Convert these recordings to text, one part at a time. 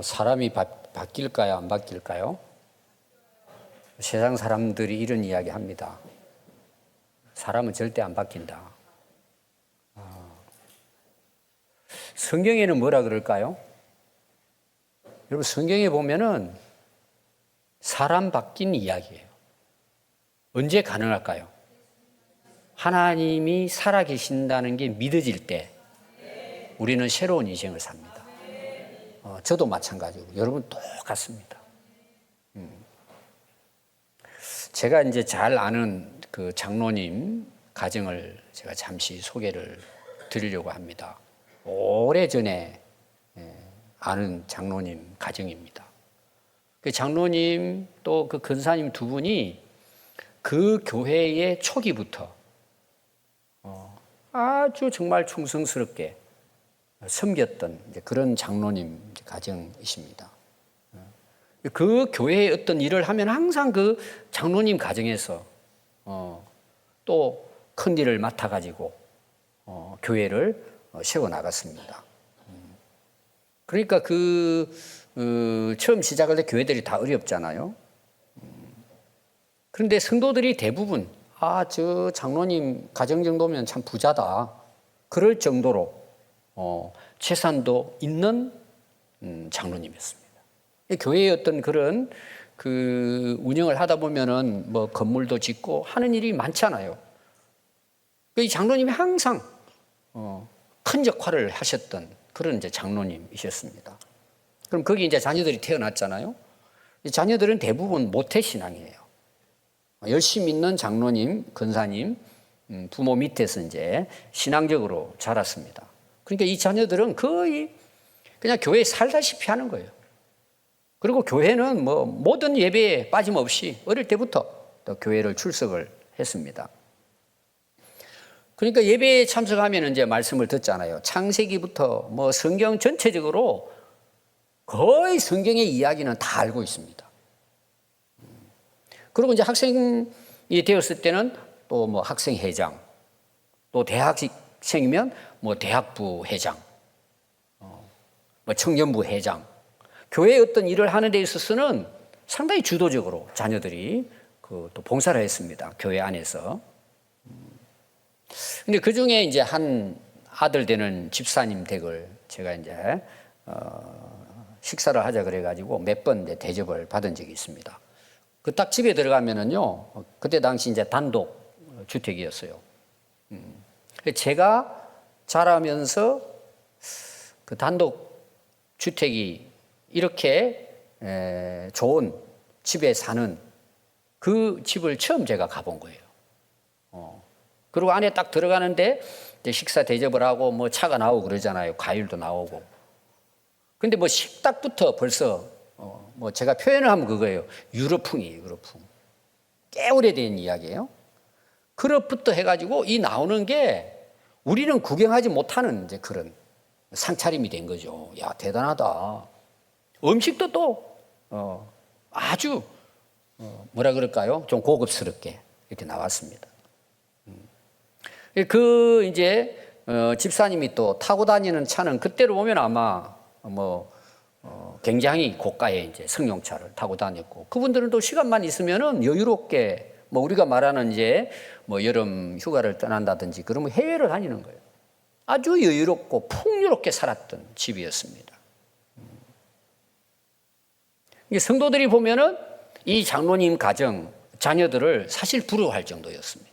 사람이 바뀔까요? 안 바뀔까요? 세상 사람들이 이런 이야기 합니다. 사람은 절대 안 바뀐다. 성경에는 뭐라 그럴까요? 여러분, 성경에 보면은 사람 바뀐 이야기예요. 언제 가능할까요? 하나님이 살아계신다는 게 믿어질 때 우리는 새로운 인생을 삽니다. 저도 마찬가지고 여러분 똑같습니다. 제가 이제 잘 아는 그 장로님 가정을 제가 잠시 소개를 드리려고 합니다. 오래전에 아는 장로님 가정입니다. 그 장로님 또 그 근사님 두 분이 그 교회의 초기부터 아주 정말 충성스럽게 섬겼던 이제 그런 장로님 가정이십니다. 그 교회의 어떤 일을 하면 항상 그 장로님 가정에서 또 큰 일을 맡아가지고 교회를 세워나갔습니다. 그러니까 처음 시작할 때 교회들이 다 어렵잖아요. 그런데 성도들이 대부분 저 장로님 가정 정도면 참 부자다. 그럴 정도로 재산도 있는 장로님이었습니다. 교회의 어떤 그런 그 운영을 하다 보면은 뭐 건물도 짓고 하는 일이 많잖아요. 이 장로님이 항상 큰 역할을 하셨던 그런 이제 장로님이셨습니다. 그럼 거기 이제 자녀들이 태어났잖아요. 이 자녀들은 대부분 모태신앙이에요. 열심히 있는 장로님, 근사님, 부모 밑에서 이제 신앙적으로 자랐습니다. 그러니까 이 자녀들은 거의 그냥 교회에 살다시피 하는 거예요. 그리고 교회는 뭐 모든 예배에 빠짐없이 어릴 때부터 또 교회를 출석을 했습니다. 그러니까 예배에 참석하면 이제 말씀을 듣잖아요. 창세기부터 뭐 성경 전체적으로 거의 성경의 이야기는 다 알고 있습니다. 그리고 이제 학생이 되었을 때는 또 뭐 학생회장, 또 대학생이면 뭐 대학부 회장, 뭐 청년부 회장, 교회의 어떤 일을 하는 데 있어서는 상당히 주도적으로 자녀들이 또 봉사를 했습니다. 교회 안에서. 근데 그 중에 이제 한 아들 되는 집사님 댁을 제가 이제 식사를 하자 그래가지고 몇 번 대접을 받은 적이 있습니다. 그 딱 집에 들어가면은요, 그때 당시 이제 단독 주택이었어요. 제가 자라면서 그 단독 주택이 이렇게 좋은 집에 사는 그 집을 처음 제가 가본 거예요. 그리고 안에 딱 들어가는데 이제 식사 대접을 하고 뭐 차가 나오고 그러잖아요. 과일도 나오고. 근데 뭐 식탁부터 벌써 뭐 제가 표현을 하면 그거예요. 유럽풍이에요, 유럽풍. 꽤 오래된 이야기예요. 그릇부터 해가지고 이 나오는 게 우리는 구경하지 못하는 이제 그런 상차림이 된 거죠. 야, 대단하다. 음식도 또 아주 뭐라 그럴까요? 좀 고급스럽게 이렇게 나왔습니다. 그 이제 집사님이 또 타고 다니는 차는 그때로 보면 아마 뭐 굉장히 고가의 이제 승용차를 타고 다녔고, 그분들은 또 시간만 있으면은 여유롭게 뭐 우리가 말하는 이제 뭐 여름 휴가를 떠난다든지 그러면 해외를 다니는 거예요. 아주 여유롭고 풍요롭게 살았던 집이었습니다. 성도들이 보면은 이 장로님 가정 자녀들을 사실 부러워할 정도였습니다.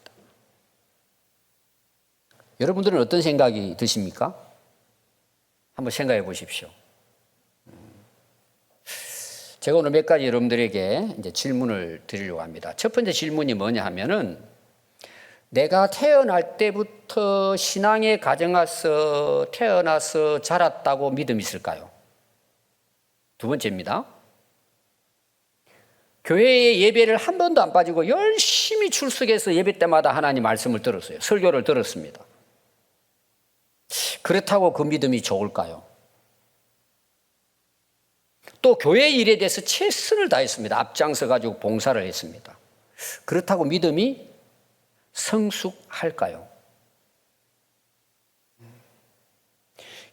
여러분들은 어떤 생각이 드십니까? 한번 생각해 보십시오. 제가 오늘 몇 가지 여러분들에게 이제 질문을 드리려고 합니다. 첫 번째 질문이 뭐냐 하면은, 내가 태어날 때부터 신앙의 가정에서 태어나서 자랐다고 믿음이 있을까요? 두 번째입니다. 교회에 예배를 한 번도 안 빠지고 열심히 출석해서 예배 때마다 하나님 말씀을 들었어요. 설교를 들었습니다. 그렇다고 그 믿음이 좋을까요? 또 교회 일에 대해서 최선을 다했습니다. 앞장서 가지고 봉사를 했습니다. 그렇다고 믿음이 성숙할까요?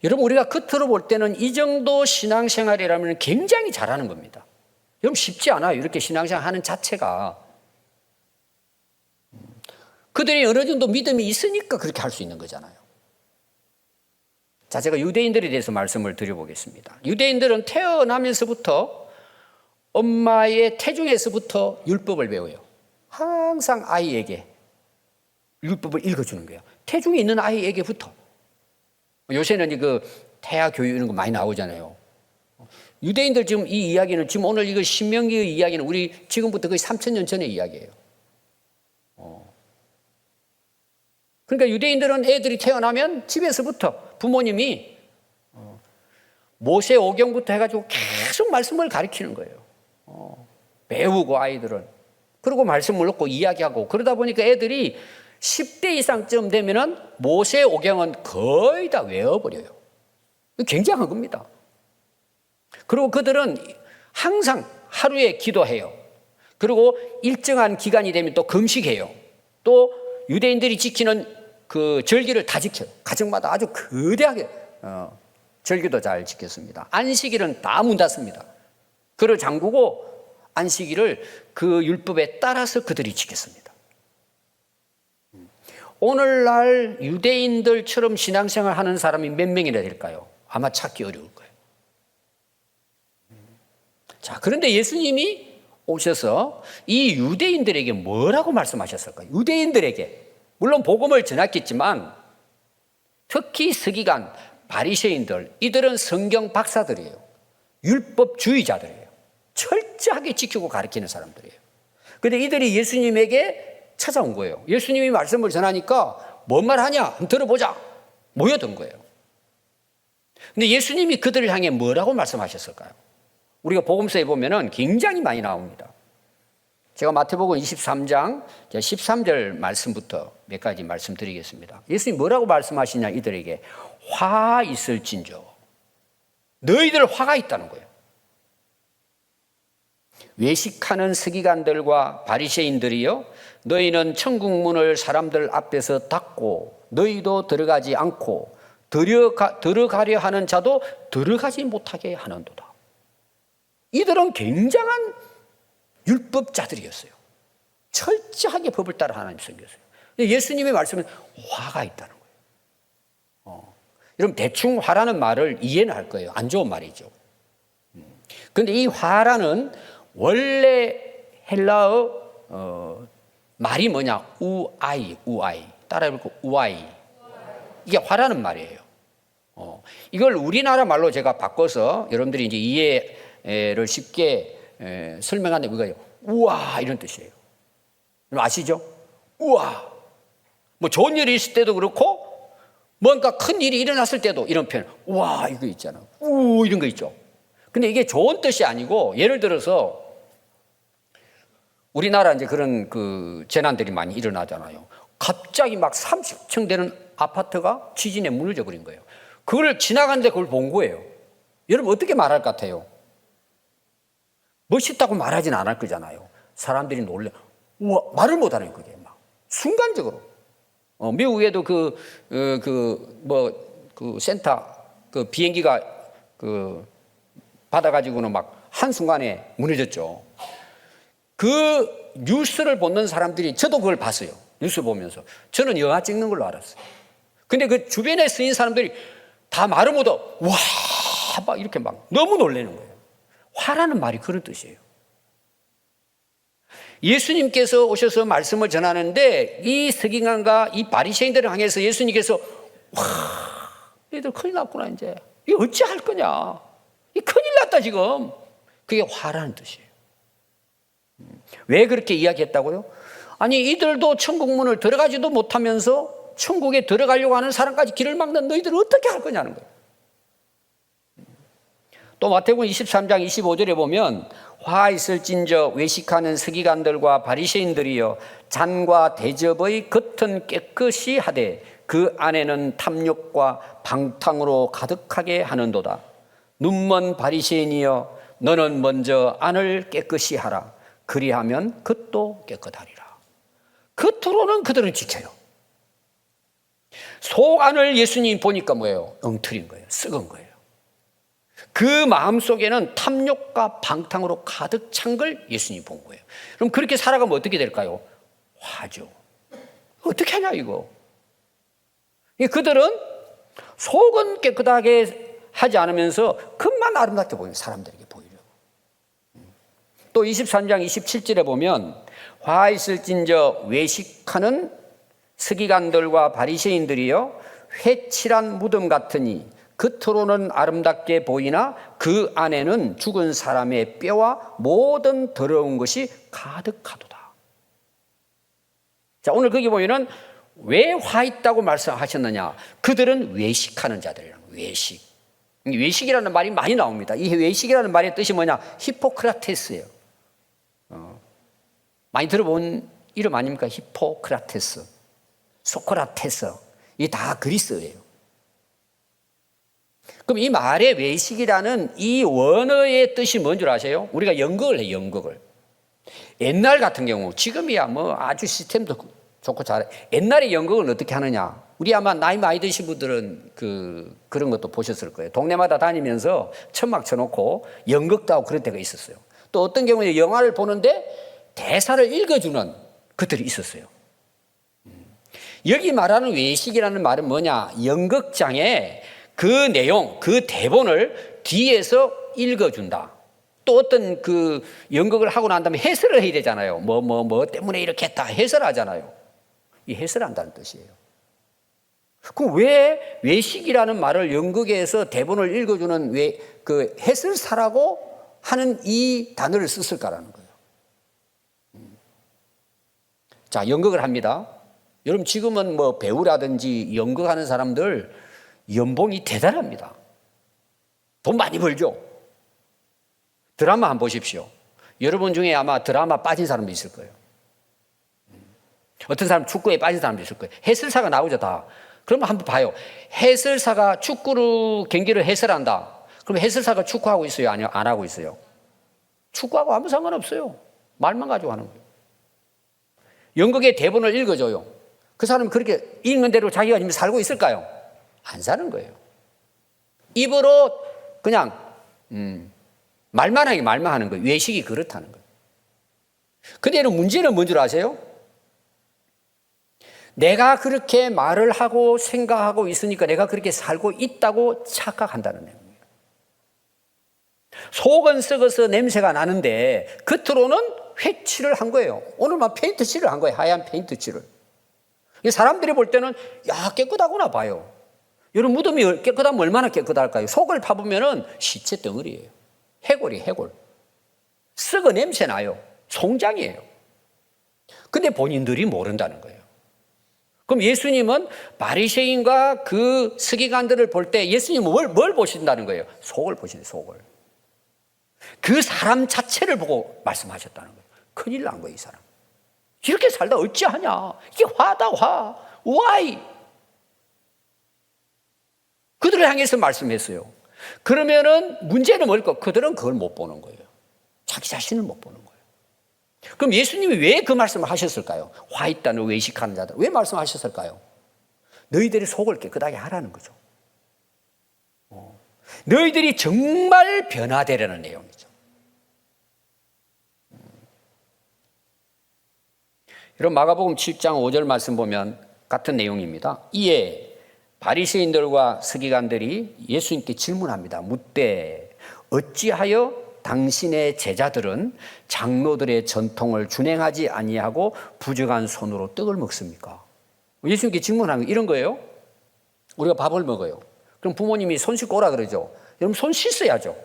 여러분, 우리가 겉으로 볼 때는 이 정도 신앙생활이라면 굉장히 잘하는 겁니다. 여러분, 쉽지 않아요. 이렇게 신앙생활 하는 자체가. 그들이 어느 정도 믿음이 있으니까 그렇게 할 수 있는 거잖아요. 자, 제가 유대인들에 대해서 말씀을 드려보겠습니다. 유대인들은 태어나면서부터 엄마의 태중에서부터 율법을 배워요. 항상 아이에게 율법을 읽어주는 거예요. 태중에 있는 아이에게부터. 요새는 그 태아 교육 이런 거 많이 나오잖아요. 유대인들 지금 이 이야기는, 지금 오늘 이거 신명기의 이야기는 우리 지금부터 거의 3,000년 전의 이야기예요. 그러니까 유대인들은 애들이 태어나면 집에서부터 부모님이 모세 오경부터 해가지고 계속 말씀을 가르치는 거예요. 배우고 아이들은. 그리고 말씀을 놓고 이야기하고, 그러다 보니까 애들이 10대 이상쯤 되면은 모세 오경은 거의 다 외워버려요. 굉장한 겁니다. 그리고 그들은 항상 하루에 기도해요. 그리고 일정한 기간이 되면 또 금식해요. 또 유대인들이 지키는 그 절기를 다 지켜요. 가정마다 아주 거대하게 절기도 잘 지켰습니다. 안식일은 다 문 닫습니다. 그를 잠그고 안식일을 그 율법에 따라서 그들이 지켰습니다. 오늘날 유대인들처럼 신앙생활 하는 사람이 몇 명이나 될까요? 아마 찾기 어려울 거예요. 자, 그런데 예수님이 오셔서 이 유대인들에게 뭐라고 말씀하셨을까요? 유대인들에게. 물론 복음을 전했겠지만 특히 서기관, 바리새인들, 이들은 성경 박사들이에요. 율법주의자들이에요. 철저하게 지키고 가르치는 사람들이에요. 그런데 이들이 예수님에게 찾아온 거예요. 예수님이 말씀을 전하니까 뭔 말하냐? 한번 들어보자. 모여든 거예요. 근데 예수님이 그들을 향해 뭐라고 말씀하셨을까요? 우리가 복음서에 보면은 굉장히 많이 나옵니다. 제가 마태복음 23장 13절 말씀부터 몇 가지 말씀드리겠습니다. 예수님이 뭐라고 말씀하시냐, 이들에게 화 있을진저. 너희들 화가 있다는 거예요. 외식하는 서기관들과 바리새인들이여, 너희는 천국 문을 사람들 앞에서 닫고 너희도 들어가지 않고 들어가려 하는 자도 들어가지 못하게 하는도다. 이들은 굉장한 율법자들이었어요. 철저하게 법을 따라 하나님 섬겼어요. 예수님의 말씀은 화가 있다는 거예요. 여러분, 대충 화라는 말을 이해는 할 거예요. 안 좋은 말이죠. 그런데 이 화라는 원래 헬라어 말이 뭐냐? 우아이. 따라해볼까? 우아이. 이게 화라는 말이에요. 이걸 우리나라 말로 제가 바꿔서 여러분들이 이제 이해를 쉽게 설명하는 이거예요. 우와, 이런 뜻이에요. 아시죠? 우와. 뭐 좋은 일이 있을 때도 그렇고, 뭔가 큰 일이 일어났을 때도 이런 표현. 우와, 이거 있잖아요. 이런 거 있죠. 근데 이게 좋은 뜻이 아니고, 예를 들어서 우리나라 이제 그런 그 재난들이 많이 일어나잖아요. 갑자기 막 30층 되는 아파트가 지진에 무너져 버린 거예요. 그걸 지나가는데 그걸 본 거예요. 여러분, 어떻게 말할 것 같아요? 멋있다고 말하진 않을 거잖아요. 사람들이 놀래. 우와, 말을 못 하는 거예요. 막 순간적으로. 미국에도 센터 그 비행기가 받아가지고는 막 한순간에 무너졌죠. 그 뉴스를 보는 사람들이, 저도 그걸 봤어요. 뉴스 보면서. 저는 영화 찍는 걸로 알았어요. 근데 그 주변에 쓰인 사람들이 다 말을 못하고, 와, 막 이렇게 막 너무 놀라는 거예요. 화라는 말이 그런 뜻이에요. 예수님께서 오셔서 말씀을 전하는데 이 서기관과 이 바리새인들을 향해서 예수님께서, 와, 얘들 큰일 났구나, 이제. 이거 어찌할 거냐. 이 큰일 났다, 지금. 그게 화라는 뜻이에요. 왜 그렇게 이야기했다고요? 아니, 이들도 천국 문을 들어가지도 못하면서 천국에 들어가려고 하는 사람까지 길을 막는 너희들은 어떻게 할 거냐는 거예요. 또 마태복음 23장 25절에 보면, 화 있을진저 외식하는 서기관들과 바리새인들이여, 잔과 대접의 겉은 깨끗이 하되 그 안에는 탐욕과 방탕으로 가득하게 하는도다. 눈먼 바리새인이여, 너는 먼저 안을 깨끗이 하라. 그리하면 겉도 깨끗하리라. 겉으로는 그들은 지켜요. 속 안을 예수님이 보니까 뭐예요? 엉터린 거예요. 썩은 거예요. 그 마음속에는 탐욕과 방탕으로 가득 찬 걸 예수님이 본 거예요. 그럼 그렇게 살아가면 어떻게 될까요? 화죠. 어떻게 하냐 이거. 그들은 속은 깨끗하게 하지 않으면서 겉만 아름답게 보이는 사람들에게 보이려고. 또 23장 27절에 보면 화 있을진저 외식하는 서기관들과 바리새인들이여 회칠한 무덤 같으니 겉으로는 아름답게 보이나 그 안에는 죽은 사람의 뼈와 모든 더러운 것이 가득하도다. 자, 오늘 거기 보면은 왜 화 있다고 말씀하셨느냐? 그들은 외식하는 자들이라는 거예요. 외식. 외식이라는 말이 많이 나옵니다. 이 외식이라는 말의 뜻이 뭐냐? 히포크라테스예요. 많이 들어본 이름 아닙니까? 히포크라테스, 소크라테스. 이게 다 그리스어예요. 그럼 이 말의 외식이라는 이 원어의 뜻이 뭔 줄 아세요? 우리가 연극을 해요, 연극을. 옛날 같은 경우, 지금이야 뭐 아주 시스템도 좋고 잘해. 옛날에 연극을 어떻게 하느냐? 우리 아마 나이 많이 드신 분들은 그런 것도 보셨을 거예요. 동네마다 다니면서 천막 쳐놓고 연극도 하고 그런 데가 있었어요. 또 어떤 경우에 영화를 보는데 대사를 읽어주는 것들이 있었어요. 여기 말하는 외식이라는 말은 뭐냐? 연극장에 그 내용, 그 대본을 뒤에서 읽어준다. 또 어떤 그 연극을 하고 난 다음에 해설을 해야 되잖아요. 뭐 때문에 이렇게 했다. 해설하잖아요. 이 해설한다는 뜻이에요. 그럼 왜 외식이라는 말을 연극에서 대본을 읽어주는 그 해설사라고 하는 이 단어를 썼을까라는 거예요. 자, 연극을 합니다. 여러분 지금은 뭐 배우라든지 연극하는 사람들 연봉이 대단합니다. 돈 많이 벌죠. 드라마 한번 보십시오. 여러분 중에 아마 드라마 빠진 사람도 있을 거예요. 어떤 사람 축구에 빠진 사람도 있을 거예요. 해설사가 나오죠 다. 그러면 한번 봐요. 해설사가 축구로 경기를 해설한다. 그럼 해설사가 축구하고 있어요? 아니요, 안 하고 있어요? 축구하고 아무 상관없어요. 말만 가지고 하는 거예요. 연극의 대본을 읽어줘요. 그 사람이 그렇게 읽는 대로 자기가 지금 살고 있을까요? 안 사는 거예요. 입으로 그냥 말만 하는 거예요. 외식이 그렇다는 거예요. 근데 문제는 뭔 줄 아세요? 내가 그렇게 말을 하고 생각하고 있으니까 내가 그렇게 살고 있다고 착각한다는 내용이에요. 속은 썩어서 냄새가 나는데 겉으로는 회칠을 한 거예요. 오늘만 페인트 칠을 한 거예요. 하얀 페인트 칠을. 사람들이 볼 때는 야 깨끗하구나 봐요. 여러분 무덤이 깨끗하면 얼마나 깨끗할까요? 속을 파보면은 시체 덩어리예요. 해골. 썩어 냄새 나요. 송장이에요. 근데 본인들이 모른다는 거예요. 그럼 예수님은 바리새인과 그 서기관들을 볼 때 예수님은 뭘 보신다는 거예요? 속을 보시는 속을. 그 사람 자체를 보고 말씀하셨다는 거예요. 큰일 난 거예요, 이 사람. 이렇게 살다 어찌하냐? 이게 화다, 화. Why? 그들을 향해서 말씀했어요. 그러면은 문제는 뭘까? 그들은 그걸 못 보는 거예요. 자기 자신을 못 보는 거예요. 그럼 예수님이 왜 그 말씀을 하셨을까요? 화 있다는 외식하는 자들. 왜 말씀하셨을까요? 너희들이 속을 깨끗하게 하라는 거죠. 너희들이 정말 변화되려는 내용이죠. 여러분 마가복음 7장 5절 말씀 보면 같은 내용입니다. 이에 바리새인들과 서기관들이 예수님께 질문합니다. 묻되 어찌하여 당신의 제자들은 장로들의 전통을 준행하지 아니하고 부정한 손으로 떡을 먹습니까? 예수님께 질문하는 거 이런 거예요. 우리가 밥을 먹어요. 그럼 부모님이 손 씻고 오라 그러죠. 여러분 손 씻어야죠.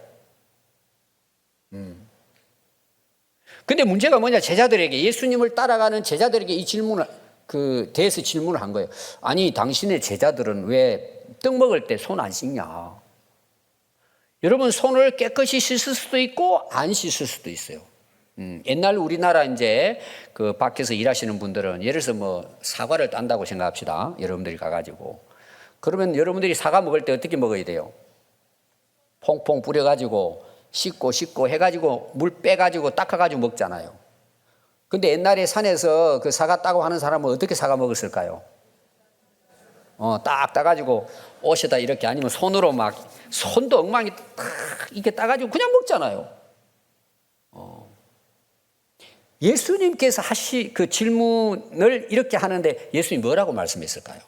근데 문제가 뭐냐? 제자들에게 예수님을 따라가는 제자들에게 이 질문을 대해서 질문을 한 거예요. 아니 당신의 제자들은 왜 떡 먹을 때 손 안 씻냐? 여러분 손을 깨끗이 씻을 수도 있고 안 씻을 수도 있어요. 옛날 우리나라 이제 그 밖에서 일하시는 분들은 예를 들어서 뭐 사과를 딴다고 생각합시다. 여러분들이 가가지고 그러면 여러분들이 사과 먹을 때 어떻게 먹어야 돼요? 퐁퐁 뿌려가지고 씻고 해가지고 물 빼가지고 닦아가지고 먹잖아요. 근데 옛날에 산에서 그 사과 따고 하는 사람은 어떻게 사과 먹었을까요? 딱 따가지고 옷에다 이렇게 아니면 손으로 막 손도 엉망이 딱 이렇게 따가지고 그냥 먹잖아요. 예수님께서 그 질문을 이렇게 하는데 예수님이 뭐라고 말씀했을까요?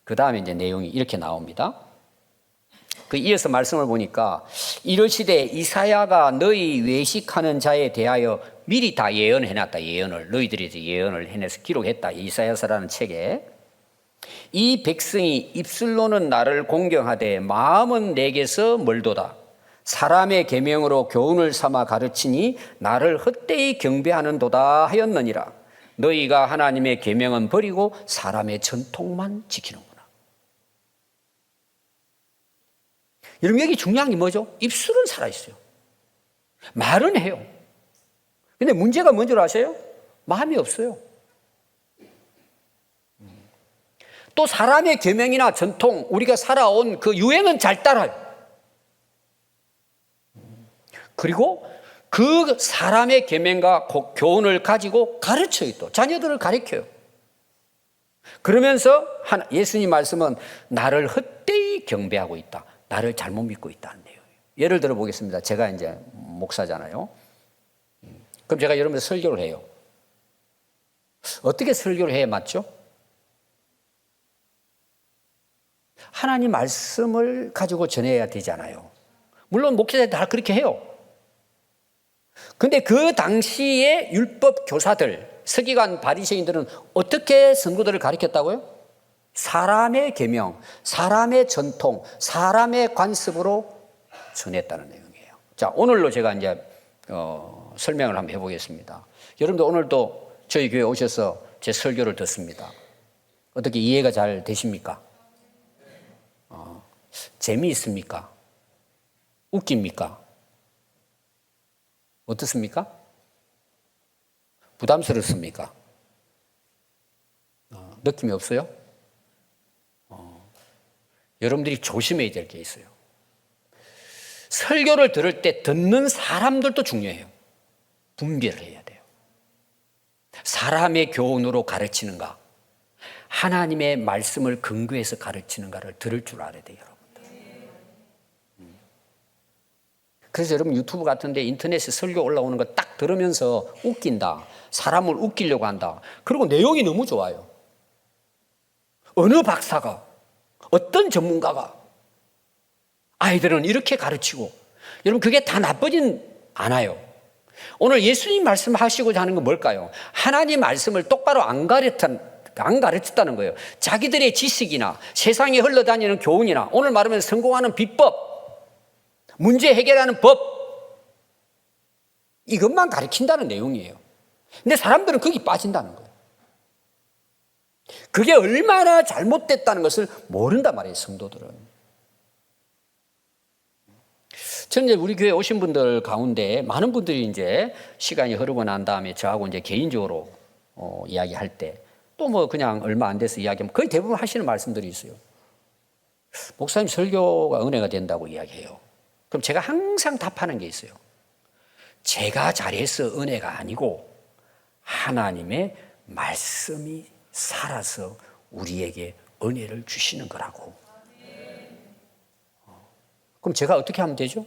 그 다음에 이제 내용이 이렇게 나옵니다. 그 이어서 말씀을 보니까 이르시되 이사야가 너희 외식하는 자에 대하여 미리 다 예언해놨다. 예언을 너희들이 예언을 해내서 기록했다. 이사야서라는 책에 이 백성이 입술로는 나를 공경하되 마음은 내게서 멀도다. 사람의 계명으로 교훈을 삼아 가르치니 나를 헛되이 경배하는도다 하였느니라. 너희가 하나님의 계명은 버리고 사람의 전통만 지키는구나. 여러분 여기 중요한 게 뭐죠? 입술은 살아있어요. 말은 해요. 근데 문제가 뭔 줄 아세요? 마음이 없어요. 또 사람의 계명이나 전통, 우리가 살아온 그 유행은 잘 따라요. 그리고 그 사람의 계명과 교훈을 가지고 가르쳐요. 또 자녀들을 가르쳐요. 그러면서 예수님 말씀은 나를 헛되이 경배하고 있다. 나를 잘못 믿고 있다는 내용이에요. 예를 들어 보겠습니다. 제가 이제 목사잖아요. 그럼 제가 여러분들 설교를 해요. 어떻게 설교를 해야 맞죠? 하나님 말씀을 가지고 전해야 되잖아요. 물론 목사들 다 그렇게 해요. 근데 그 당시에 율법 교사들, 서기관 바리새인들은 어떻게 성도들을 가르쳤다고요? 사람의 계명, 사람의 전통, 사람의 관습으로 전했다는 내용이에요. 자, 오늘로 제가 이제 설명을 한번 해보겠습니다. 여러분들 오늘도 저희 교회 오셔서 제 설교를 듣습니다. 어떻게 이해가 잘 되십니까? 재미있습니까? 웃깁니까? 어떻습니까? 부담스럽습니까? 느낌이 없어요? 여러분들이 조심해야 될 게 있어요. 설교를 들을 때 듣는 사람들도 중요해요. 분별을 해야 돼요. 사람의 교훈으로 가르치는가, 하나님의 말씀을 근거해서 가르치는가를 들을 줄 알아야 돼요, 여러분들. 그래서 여러분 유튜브 같은데 인터넷에 설교 올라오는 거 딱 들으면서 웃긴다, 사람을 웃기려고 한다. 그리고 내용이 너무 좋아요. 어느 박사가, 어떤 전문가가 아이들은 이렇게 가르치고, 여러분 그게 다 나쁘진 않아요. 오늘 예수님 말씀하시고자 하는 건 뭘까요? 하나님 말씀을 똑바로 안 가르쳤다는 거예요. 자기들의 지식이나 세상에 흘러다니는 교훈이나 오늘 말하면 성공하는 비법, 문제 해결하는 법, 이것만 가르친다는 내용이에요. 근데 사람들은 거기 빠진다는 거예요. 그게 얼마나 잘못됐다는 것을 모른단 말이에요, 성도들은. 저는 이제 우리 교회 오신 분들 가운데 많은 분들이 이제 시간이 흐르고 난 다음에 저하고 이제 개인적으로 이야기할 때 또 뭐 그냥 얼마 안 돼서 이야기하면 거의 대부분 하시는 말씀들이 있어요. 목사님 설교가 은혜가 된다고 이야기해요. 그럼 제가 항상 답하는 게 있어요. 제가 잘해서 은혜가 아니고 하나님의 말씀이 살아서 우리에게 은혜를 주시는 거라고. 그럼 제가 어떻게 하면 되죠?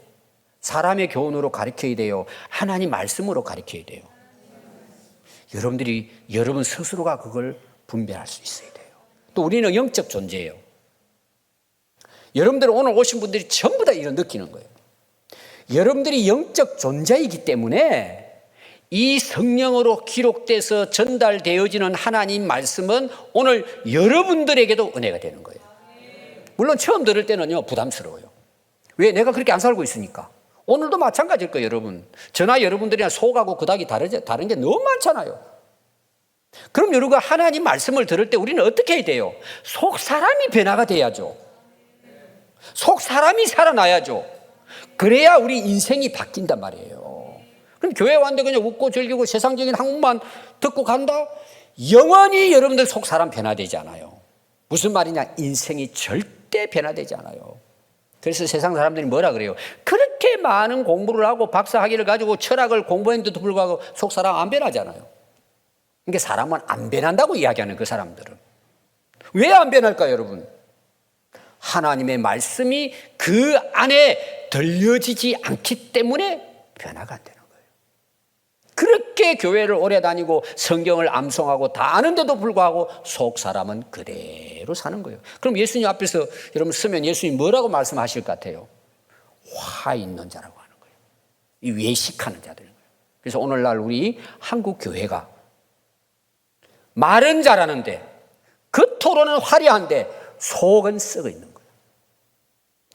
사람의 교훈으로 가르쳐야 돼요? 하나님 말씀으로 가르쳐야 돼요? 여러분들이 여러분 스스로가 그걸 분별할 수 있어야 돼요. 또 우리는 영적 존재예요. 여러분들 오늘 오신 분들이 전부 다 이런 느끼는 거예요. 여러분들이 영적 존재이기 때문에 이 성령으로 기록돼서 전달되어지는 하나님 말씀은 오늘 여러분들에게도 은혜가 되는 거예요. 물론 처음 들을 때는요 부담스러워요. 왜? 내가 그렇게 안 살고 있으니까. 오늘도 마찬가지일 거예요, 여러분. 저나 여러분들이랑 속하고 그닥이 다른 게 너무 많잖아요. 그럼 여러분가 하나님 말씀을 들을 때 우리는 어떻게 해야 돼요? 속 사람이 변화가 돼야죠. 속 사람이 살아나야죠. 그래야 우리 인생이 바뀐단 말이에요. 그럼 교회 왔는데 그냥 웃고 즐기고 세상적인 한국만 듣고 간다? 영원히 여러분들 속 사람 변화되지 않아요. 무슨 말이냐? 인생이 절대 변화되지 않아요. 그래서 세상 사람들이 뭐라 그래요? 그렇게 많은 공부를 하고 박사학위를 가지고 철학을 공부했는데도 불구하고 속 사람 안 변하잖아요. 그러니까 사람은 안 변한다고 이야기하는 그 사람들은. 왜 안 변할까요, 여러분? 하나님의 말씀이 그 안에 들려지지 않기 때문에 변화가 안 되는 거예요. 그렇게 교회를 오래 다니고 성경을 암송하고 다 아는데도 불구하고 속 사람은 그대로 사는 거예요. 그럼 예수님 앞에서 여러분 서면 예수님 뭐라고 말씀하실 것 같아요? 화 있는 자라고 하는 거예요. 이 외식하는 자들인 거예요. 그래서 오늘날 우리 한국 교회가 말은 잘하는데 겉으로는 화려한데 속은 썩어 있는 거예요.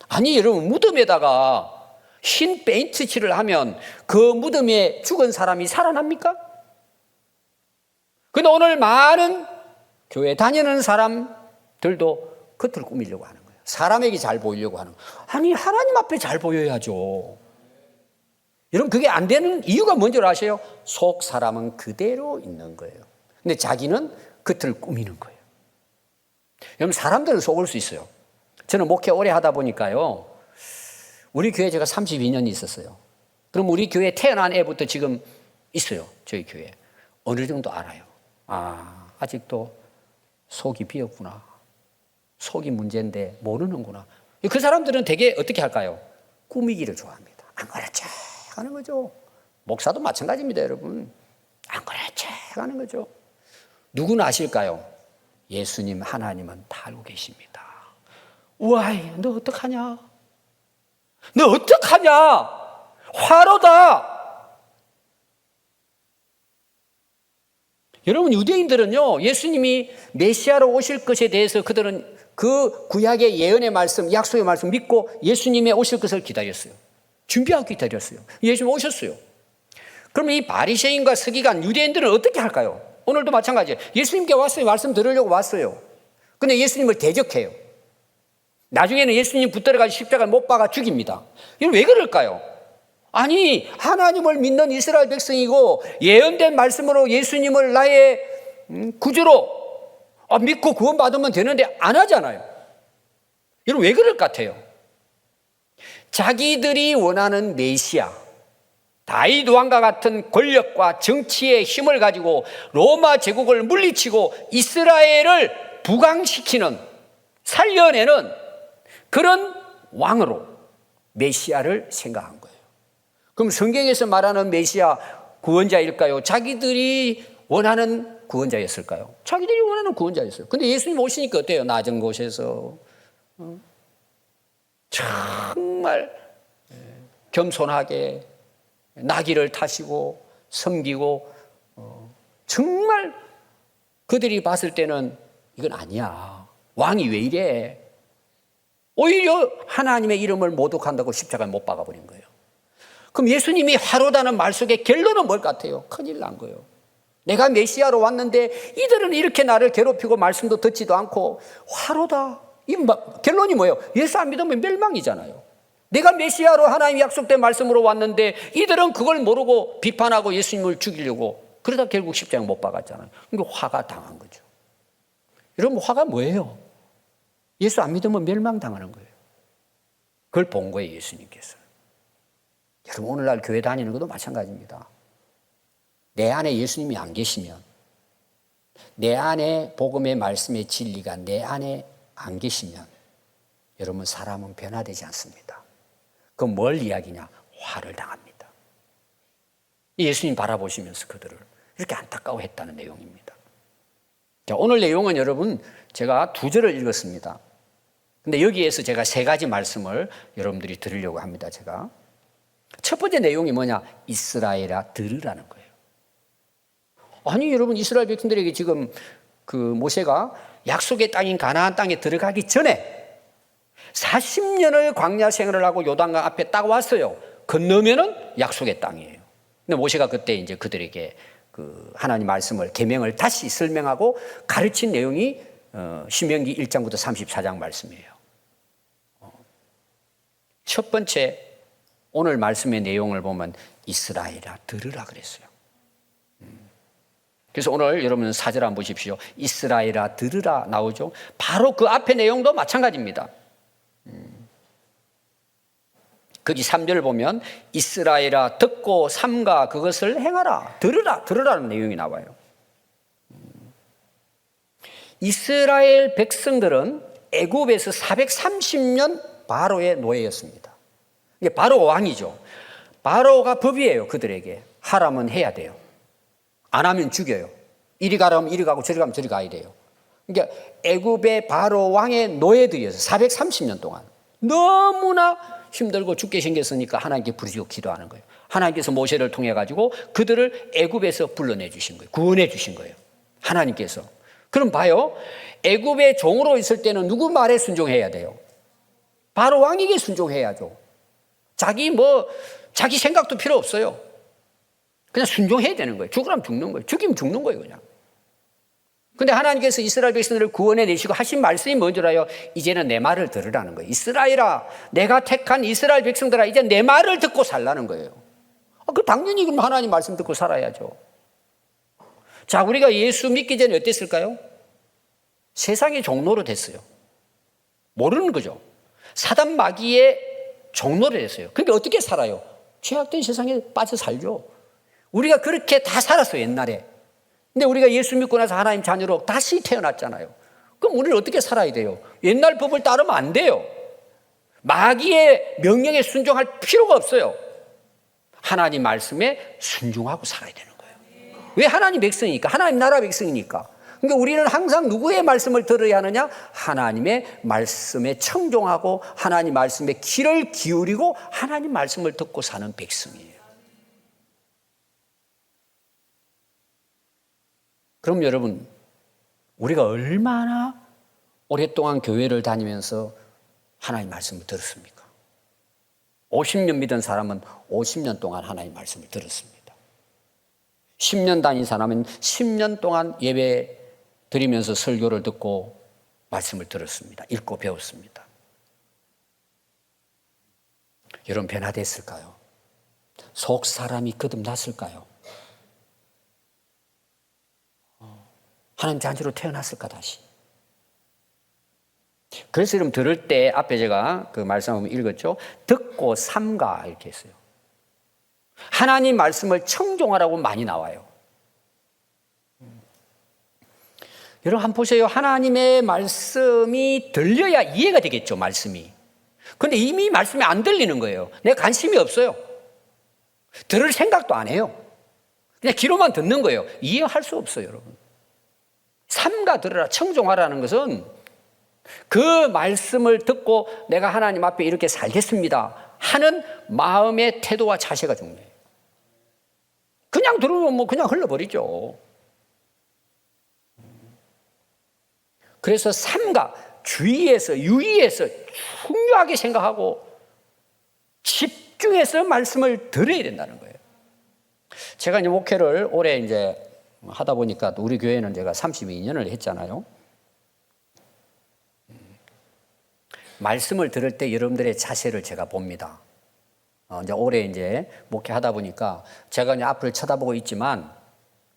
아니 여러분, 무덤에다가 흰 페인트 칠을 하면 그 무덤에 죽은 사람이 살아납니까? 근데 오늘 많은 교회 다니는 사람들도 겉을 꾸미려고 하는 거예요. 사람에게 잘 보이려고 하는 거예요. 아니 하나님 앞에 잘 보여야죠. 여러분, 그게 안 되는 이유가 뭔지 아세요? 속 사람은 그대로 있는 거예요. 근데 자기는 겉을 꾸미는 거예요. 여러분, 사람들은 속을 수 있어요. 저는 목회 오래 하다 보니까요, 우리 교회 제가 32년이 있었어요. 그럼 우리 교회 태어난 애부터 지금 있어요. 저희 교회. 어느 정도 알아요. 아, 아직도 속이 비었구나. 속이 문제인데 모르는구나. 그 사람들은 되게 어떻게 할까요? 꾸미기를 좋아합니다. 안 그렇지 하는 거죠. 목사도 마찬가지입니다, 여러분. 안 그렇지 하는 거죠. 누구는 아실까요? 예수님, 하나님은 다 알고 계십니다. 우와, 너 어떡하냐? 너 어떡하냐? 화로다. 여러분, 유대인들은요, 예수님이 메시아로 오실 것에 대해서 그들은 그 구약의 예언의 말씀, 약속의 말씀 믿고 예수님의 오실 것을 기다렸어요. 준비하고 기다렸어요. 예수님 오셨어요. 그러면 이 바리새인과 서기관, 유대인들은 어떻게 할까요? 오늘도 마찬가지예요. 예수님께 왔어요. 말씀 들으려고 왔어요. 근데 예수님을 대적해요. 나중에는 예수님 붙들어가지고 십자가를 못 박아 죽입니다. 이건 왜 그럴까요? 아니, 하나님을 믿는 이스라엘 백성이고 예언된 말씀으로 예수님을 나의 구주로 믿고 구원받으면 되는데 안 하잖아요. 여러분, 왜 그럴 것 같아요? 자기들이 원하는 메시아, 다윗 왕과 같은 권력과 정치의 힘을 가지고 로마 제국을 물리치고 이스라엘을 부강시키는, 살려내는 그런 왕으로 메시아를 생각한 거예요. 그럼 성경에서 말하는 메시아 구원자일까요? 자기들이 원하는 구원자였을까요? 자기들이 원하는 구원자였어요. 근데 예수님 오시니까 어때요? 낮은 곳에서 정말 겸손하게 나귀를 타시고 섬기고 정말 그들이 봤을 때는 이건 아니야. 왕이 왜 이래? 오히려 하나님의 이름을 모독한다고 십자가에 못 박아버린 거예요. 그럼 예수님이 화로다는 말 속의 결론은 뭘 같아요? 큰일 난 거예요. 내가 메시아로 왔는데 이들은 이렇게 나를 괴롭히고 말씀도 듣지도 않고 화로다. 이 결론이 뭐예요? 예수 안 믿으면 멸망이잖아요. 내가 메시아로 하나님 약속된 말씀으로 왔는데 이들은 그걸 모르고 비판하고 예수님을 죽이려고 그러다 결국 십자가에 못 박았잖아요. 그러니까 화가 당한 거죠. 여러분, 화가 뭐예요? 예수 안 믿으면 멸망당하는 거예요. 그걸 본 거예요, 예수님께서. 여러분, 오늘날 교회 다니는 것도 마찬가지입니다. 내 안에 예수님이 안 계시면, 내 안에 복음의 말씀의 진리가 내 안에 안 계시면 여러분, 사람은 변화되지 않습니다. 그건 뭘 이야기냐? 화를 당합니다. 예수님 바라보시면서 그들을 이렇게 안타까워했다는 내용입니다. 자, 오늘 내용은 여러분 제가 2절을 읽었습니다. 근데 여기에서 제가 3가지 말씀을 여러분들이 들으려고 합니다. 제가 첫 번째 내용이 뭐냐? 이스라엘아 들으라는 거예요. 아니 여러분, 이스라엘 백성들에게 지금 그 모세가 약속의 땅인 가나안 땅에 들어가기 전에 40년을 광야 생활을 하고 요단강 앞에 딱 왔어요. 건너면은 약속의 땅이에요. 근데 모세가 그때 이제 그들에게 그 하나님 말씀을 계명을 다시 설명하고 가르친 내용이 신명기 1장부터 34장 말씀이에요. 첫 번째 오늘 말씀의 내용을 보면 이스라엘아 들으라 그랬어요. 그래서 오늘 여러분 4절 한번 보십시오. 이스라엘아 들으라 나오죠. 바로 그 앞의 내용도 마찬가지입니다. 거기 3절 보면 이스라엘아 듣고 삼가 그것을 행하라. 들으라는 내용이 나와요. 이스라엘 백성들은 애굽에서 430년 바로의 노예였습니다. 이게 바로 왕이죠. 바로가 법이에요. 그들에게 하라면 해야 돼요. 안 하면 죽여요. 이리 가라면 이리 가고 저리 가면 저리 가야 돼요. 그러니까 애굽의 바로 왕의 노예들이어서 430년 동안 너무나 힘들고 죽게 생겼으니까 하나님께 부르짖고 기도하는 거예요. 하나님께서 모세를 통해 가지고 그들을 애굽에서 불러내 주신 거예요. 구원해 주신 거예요. 하나님께서. 그럼 봐요. 애굽의 종으로 있을 때는 누구 말에 순종해야 돼요? 바로 왕에게 순종해야죠. 자기 생각도 필요 없어요. 그냥 순종해야 되는 거예요. 죽으라면 죽는 거예요. 죽이면 죽는 거예요, 그냥. 근데 하나님께서 이스라엘 백성들을 구원해 내시고 하신 말씀이 뭔 줄 알아요? 이제는 내 말을 들으라는 거예요. 이스라엘아, 내가 택한 이스라엘 백성들아, 이제 내 말을 듣고 살라는 거예요. 당연히 그럼 하나님 말씀 듣고 살아야죠. 자, 우리가 예수 믿기 전에 어땠을까요? 세상의 종로로 됐어요. 모르는 거죠. 사단 마귀의 종로로 됐어요. 그러니까 어떻게 살아요? 죄악된 세상에 빠져 살죠. 우리가 그렇게 다 살았어요, 옛날에. 근데 우리가 예수 믿고 나서 하나님 자녀로 다시 태어났잖아요. 그럼 우리는 어떻게 살아야 돼요? 옛날 법을 따르면 안 돼요. 마귀의 명령에 순종할 필요가 없어요. 하나님 말씀에 순종하고 살아야 되는 거예요. 왜? 하나님 백성이니까. 하나님 나라 백성이니까. 그러니까 우리는 항상 누구의 말씀을 들어야 하느냐? 하나님의 말씀에 청종하고 하나님 말씀에 귀를 기울이고 하나님 말씀을 듣고 사는 백성이에요. 그럼 여러분, 우리가 얼마나 오랫동안 교회를 다니면서 하나님 말씀을 들었습니까? 50년 믿은 사람은 50년 동안 하나님 말씀을 들었습니다. 10년 다닌 사람은 10년 동안 예배 드리면서 설교를 듣고 말씀을 들었습니다. 읽고 배웠습니다. 여러분, 변화됐을까요? 속 사람이 거듭났을까요? 하나님 자녀로 태어났을까 다시? 그래서 여러분 들을 때 앞에 제가 그 말씀을 읽었죠. 듣고 삼가 이렇게 했어요. 하나님 말씀을 청종하라고 많이 나와요. 여러분 한번 보세요. 하나님의 말씀이 들려야 이해가 되겠죠. 말씀이. 그런데 이미 말씀이 안 들리는 거예요. 내가 관심이 없어요. 들을 생각도 안 해요. 그냥 귀로만 듣는 거예요. 이해할 수 없어요, 여러분. 삼가 들으라, 청종하라는 것은 그 말씀을 듣고 내가 하나님 앞에 이렇게 살겠습니다 하는 마음의 태도와 자세가 중요해요. 그냥 들으면 그냥 흘러버리죠. 그래서 삼가, 주의해서, 유의해서 중요하게 생각하고 집중해서 말씀을 들어야 된다는 거예요. 제가 이제 목회를 올해 이제 하다 보니까 우리 교회는 제가 32년을 했잖아요. 말씀을 들을 때 여러분들의 자세를 제가 봅니다. 이제 올해 이제 목회하다 보니까 제가 이제 앞을 쳐다보고 있지만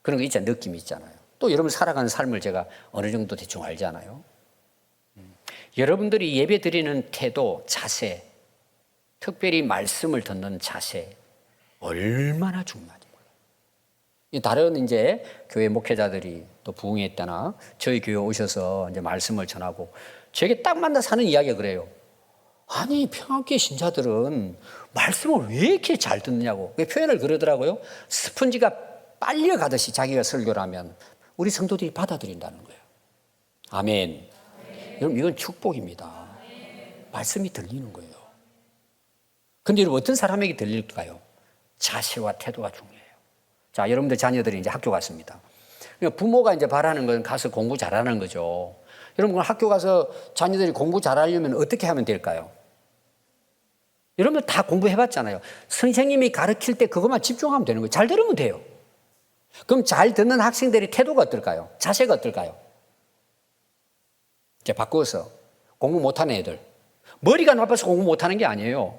그런 거 있잖아요. 느낌이 있잖아요. 또 여러분 살아가는 삶을 제가 어느 정도 대충 알잖아요. 여러분들이 예배 드리는 태도, 자세, 특별히 말씀을 듣는 자세 얼마나 중요한지 몰라요. 다른 이제 교회 목회자들이 또 부흥했다나 저희 교회 오셔서 이제 말씀을 전하고 저에게 딱 만나서 하는 이야기가 그래요. 아니 평안교회 신자들은 말씀을 왜 이렇게 잘 듣느냐고 표현을 그러더라고요. 스펀지가 빨려가듯이 자기가 설교를 하면 우리 성도들이 받아들인다는 거예요. 아멘. 여러분 이건 축복입니다. 말씀이 들리는 거예요. 그런데 여러분 어떤 사람에게 들릴까요? 자세와 태도가 중요해요. 자, 여러분들 자녀들이 이제 학교 갔습니다. 그러니까 부모가 이제 바라는 건 가서 공부 잘하는 거죠. 여러분 학교 가서 자녀들이 공부 잘하려면 어떻게 하면 될까요? 여러분들 다 공부해봤잖아요. 선생님이 가르칠 때 그것만 집중하면 되는 거예요. 잘 들으면 돼요. 그럼 잘 듣는 학생들의 태도가 어떨까요? 자세가 어떨까요? 이제 바꾸어서 공부 못하는 애들. 머리가 나빠서 공부 못하는 게 아니에요.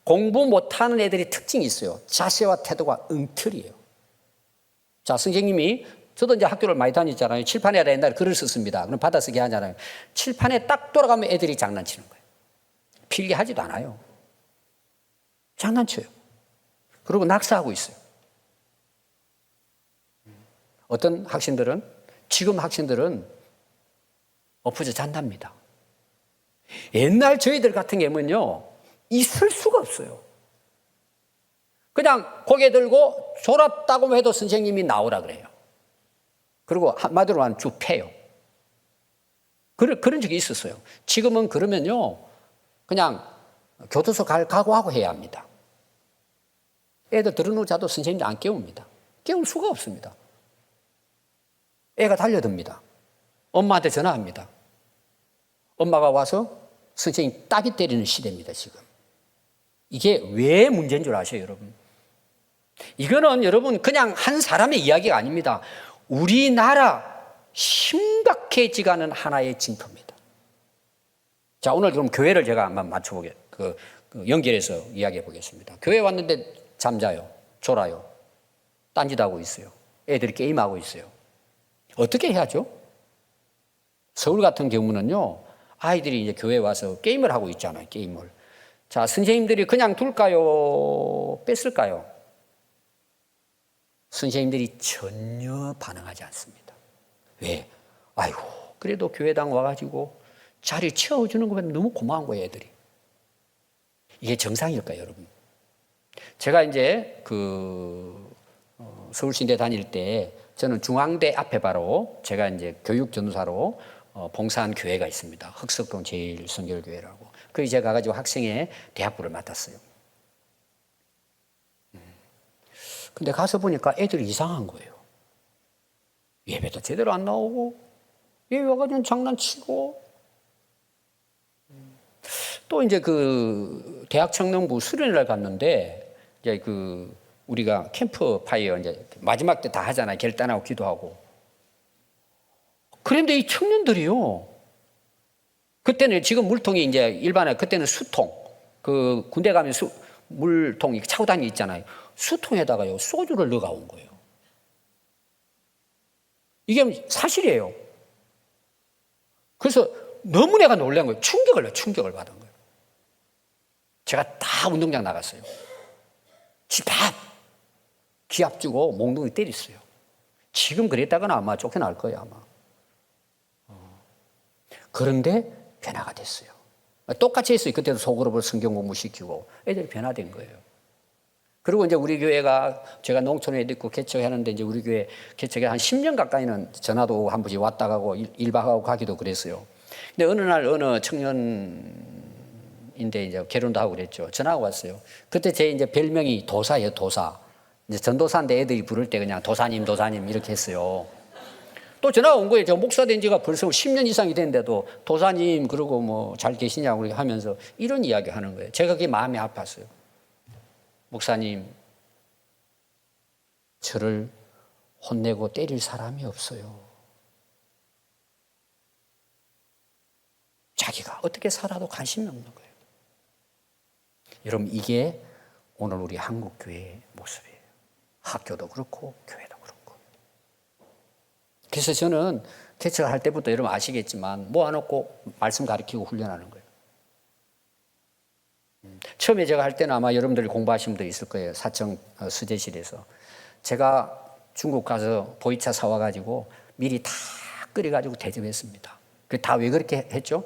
공부 못하는 애들이 특징이 있어요. 자세와 태도가 엉터리예요. 자, 선생님이 저도 이제 학교를 많이 다녔잖아요. 칠판에다 옛날에 글을 썼습니다. 그럼 받아쓰기 하잖아요. 칠판에 딱 돌아가면 애들이 장난치는 거예요. 필기하지도 않아요. 장난쳐요. 그리고 낙서하고 있어요. 어떤 학생들은, 지금 학생들은 엎어져 잔답니다. 옛날 저희들 같은 경우는요, 있을 수가 없어요. 그냥 고개 들고 졸았다고 해도 선생님이 나오라 그래요. 그리고 한마디로 하면 쭉 패요. 그런 적이 있었어요. 지금은 그러면요, 그냥 교도소 갈 각오하고 해야 합니다. 애들 들어놓자도 선생님이 안 깨웁니다. 깨울 수가 없습니다. 애가 달려듭니다. 엄마한테 전화합니다. 엄마가 와서 선생님 따귀 때리는 시대입니다, 지금. 이게 왜 문제인 줄 아셔요, 여러분? 이거는 여러분 그냥 한 사람의 이야기가 아닙니다. 우리나라 심각해지가는 하나의 징표입니다. 자, 오늘 그럼 교회를 제가 한번 연결해서 이야기해 보겠습니다. 교회 왔는데 잠자요, 졸아요, 딴짓하고 있어요. 애들이 게임하고 있어요. 어떻게 해야죠? 서울 같은 경우는요, 아이들이 이제 교회에 와서 게임을 하고 있잖아요, 게임을. 자, 선생님들이 그냥 둘까요? 뺐을까요? 선생님들이 전혀 반응하지 않습니다. 왜? 아이고, 그래도 교회당 와가지고 자리 채워주는 거면 너무 고마운 거예요, 애들이. 이게 정상일까요, 여러분? 제가 이제 서울신대 다닐 때 저는 중앙대 앞에 바로 제가 이제 교육 전도사로 봉사한 교회가 있습니다. 흑석동 제일선결교회라고. 거기 제가 가가지고 학생회 대학부를 맡았어요. 근데 가서 보니까 애들이 이상한 거예요. 예배도 제대로 안 나오고, 예배 와가지고 장난치고, 또 이제 대학 청년부 수련회를 갔는데, 이제 우리가 캠프 파이어 이제 마지막 때 다 하잖아요. 결단하고 기도하고. 그런데 이 청년들이요, 그때는 지금 물통이 이제 일반에 그때는 수통, 군대 가면 물통 차고 다니 있잖아요. 수통에다가요, 소주를 넣어온 거예요. 이게 사실이에요. 그래서 너무 내가 놀란 거예요. 충격을 받은 거예요. 제가 다 운동장 나갔어요. 다 기합 주고 몽둥이 때렸어요. 지금 그랬다가는 아마 쫓겨날 거예요, 아마. 그런데 변화가 됐어요. 똑같이 했어요. 그때도 소그룹을 성경 공부 시키고 애들이 변화된 거예요. 그리고 이제 우리 교회가 제가 농촌에 있고 개척하는데 이제 우리 교회 개척에 한 10년 가까이는 전화도 오고 한 번씩 왔다 가고 1박 하고 가기도 그랬어요. 근데 어느 날 어느 청년인데 이제 결혼도 하고 그랬죠. 전화가 왔어요. 그때 제 이제 별명이 도사예요, 도사. 이제 전도사인데 애들이 부를 때 그냥 도사님 이렇게 했어요. 또 전화가 온 거예요. 저 목사 된 지가 벌써 10년 이상이 됐는데도 도사님 그러고 뭐 잘 계시냐고 하면서 이런 이야기 하는 거예요. 제가 그게 마음이 아팠어요. 목사님, 저를 혼내고 때릴 사람이 없어요. 자기가 어떻게 살아도 관심이 없는 거예요. 여러분, 이게 오늘 우리 한국교회의 모습이에요. 학교도 그렇고 교회도 그렇고. 그래서 저는 개척을 할 때부터 여러분 아시겠지만 모아놓고 말씀 가르치고 훈련하는 거예요. 처음에 제가 할 때는 아마 여러분들이 공부하신 분도 있을 거예요. 사청 수제실에서. 제가 중국 가서 보이차 사와가지고 미리 다 끓여가지고 대접했습니다. 그 다 왜 그렇게 했죠?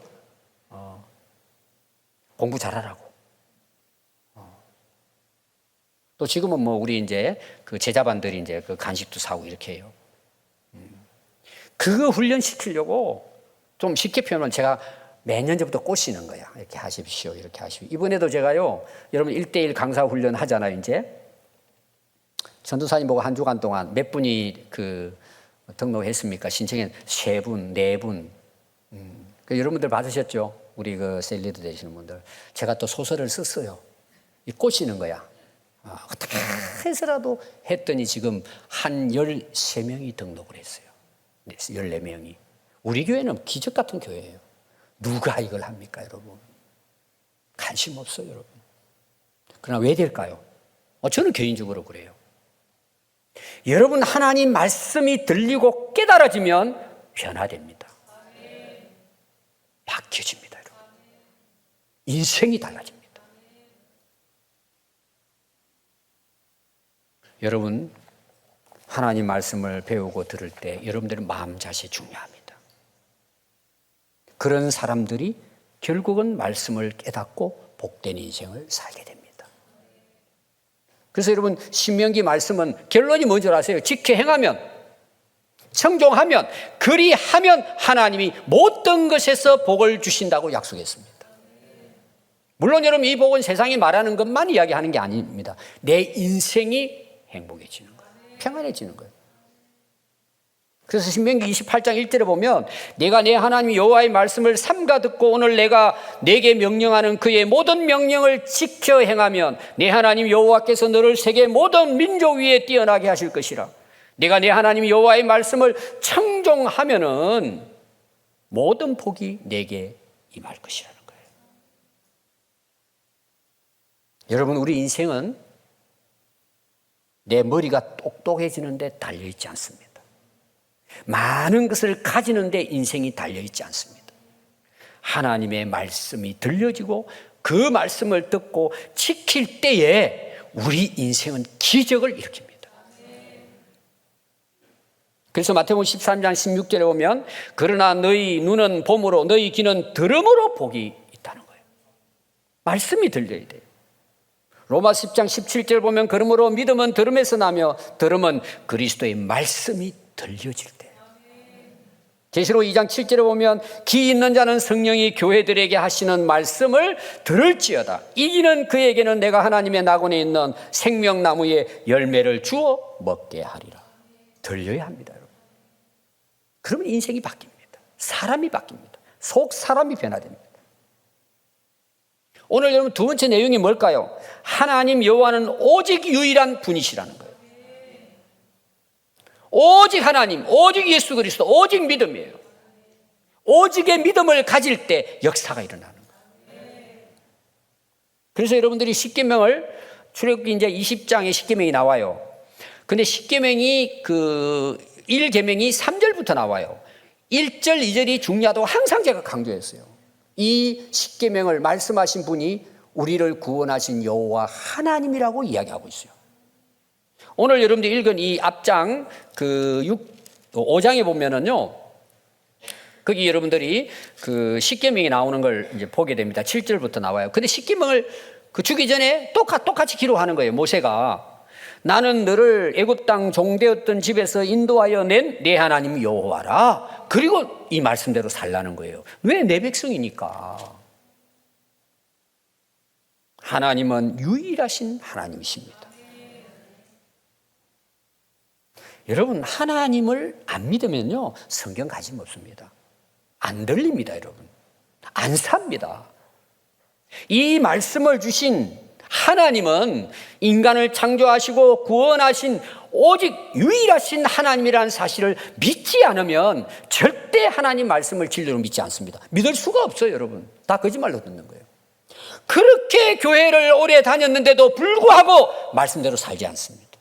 공부 잘하라고. 또 지금은 뭐 우리 이제 제자반들이 이제 간식도 사고 이렇게 해요. 그거 훈련시키려고 좀 쉽게 표현하면 제가 매년 전부터 꼬시는 거야. 이렇게 하십시오. 이렇게 하십시오. 이번에도 제가요, 여러분 1대1 강사 훈련 하잖아요, 이제. 전도사님 보고 한 주간 동안 몇 분이 등록했습니까? 신청한 3분, 4분. 여러분들 받으셨죠? 우리 셀리드 되시는 분들. 제가 또 소설을 썼어요. 꼬시는 거야. 어떻게 해서라도 했더니 지금 한 13명이 등록을 했어요. 14명이. 우리 교회는 기적 같은 교회예요. 누가 이걸 합니까, 여러분? 관심 없어요, 여러분. 그러나 왜 될까요? 저는 개인적으로 그래요. 여러분, 하나님 말씀이 들리고 깨달아지면 변화됩니다. 바뀌어집니다, 여러분. 인생이 달라집니다. 여러분, 하나님 말씀을 배우고 들을 때 여러분들의 마음 자세 중요합니다. 그런 사람들이 결국은 말씀을 깨닫고 복된 인생을 살게 됩니다. 그래서 여러분, 신명기 말씀은 결론이 뭔지 아세요? 지켜 행하면, 청종하면, 그리하면 하나님이 모든 것에서 복을 주신다고 약속했습니다. 물론 여러분, 이 복은 세상이 말하는 것만 이야기하는 게 아닙니다. 내 인생이 행복해지는 거예요. 평안해지는 거예요. 그래서 신명기 28장 1절에 보면 내가 내 하나님 여호와의 말씀을 삼가 듣고 오늘 내가 내게 명령하는 그의 모든 명령을 지켜 행하면 내 하나님 여호와께서 너를 세계 모든 민족 위에 뛰어나게 하실 것이라. 내가 내 하나님 여호와의 말씀을 청종하면은 모든 복이 내게 임할 것이라는 거예요. 여러분, 우리 인생은 내 머리가 똑똑해지는데 달려있지 않습니다. 많은 것을 가지는데 인생이 달려있지 않습니다. 하나님의 말씀이 들려지고 그 말씀을 듣고 지킬 때에 우리 인생은 기적을 일으킵니다. 그래서 마태복음 13장 16절에 보면 그러나 너희 눈은 봄으로 너희 귀는 들음으로 복이 있다는 거예요. 말씀이 들려야 돼요. 로마 10장 17절 보면 그러므로 믿음은 들음에서 나며 들음은 그리스도의 말씀이 들려질 때. 계시록 2장 7절에 보면 귀 있는 자는 성령이 교회들에게 하시는 말씀을 들을지어다. 이기는 그에게는 내가 하나님의 낙원에 있는 생명나무의 열매를 주어 먹게 하리라. 들려야 합니다, 여러분. 그러면 인생이 바뀝니다. 사람이 바뀝니다. 속 사람이 변화됩니다. 오늘 여러분 두 번째 내용이 뭘까요? 하나님 여호와는 오직 유일한 분이시라는 거예요. 오직 하나님, 오직 예수 그리스도, 오직 믿음이에요. 오직의 믿음을 가질 때 역사가 일어나는 거예요. 그래서 여러분들이 십계명을 출애굽기 이제 20장에 십계명이 나와요. 근데 십계명이 그 1계명이 3절부터 나와요. 1절, 2절이 중요하다고 항상 제가 강조했어요. 이 십계명을 말씀하신 분이 우리를 구원하신 여호와 하나님이라고 이야기하고 있어요. 오늘 여러분들이 읽은 이 앞장 그 5장에 보면은요, 거기 여러분들이 그 십계명이 나오는 걸 이제 보게 됩니다. 7절부터 나와요. 근데 십계명을 그 주기 전에 똑같이 기록하는 거예요. 모세가 나는 너를 애굽 땅 종되었던 집에서 인도하여 낸 내 하나님 여호와라. 그리고 이 말씀대로 살라는 거예요. 왜? 내 백성이니까. 하나님은 유일하신 하나님이십니다. 여러분, 하나님을 안 믿으면요, 성경 가짐 없습니다. 안 들립니다, 여러분. 안 삽니다. 이 말씀을 주신 하나님은 인간을 창조하시고 구원하신 오직 유일하신 하나님이라는 사실을 믿지 않으면 절대 하나님 말씀을 진리로 믿지 않습니다. 믿을 수가 없어요, 여러분. 다 거짓말로 듣는 거예요. 그렇게 교회를 오래 다녔는데도 불구하고 말씀대로 살지 않습니다.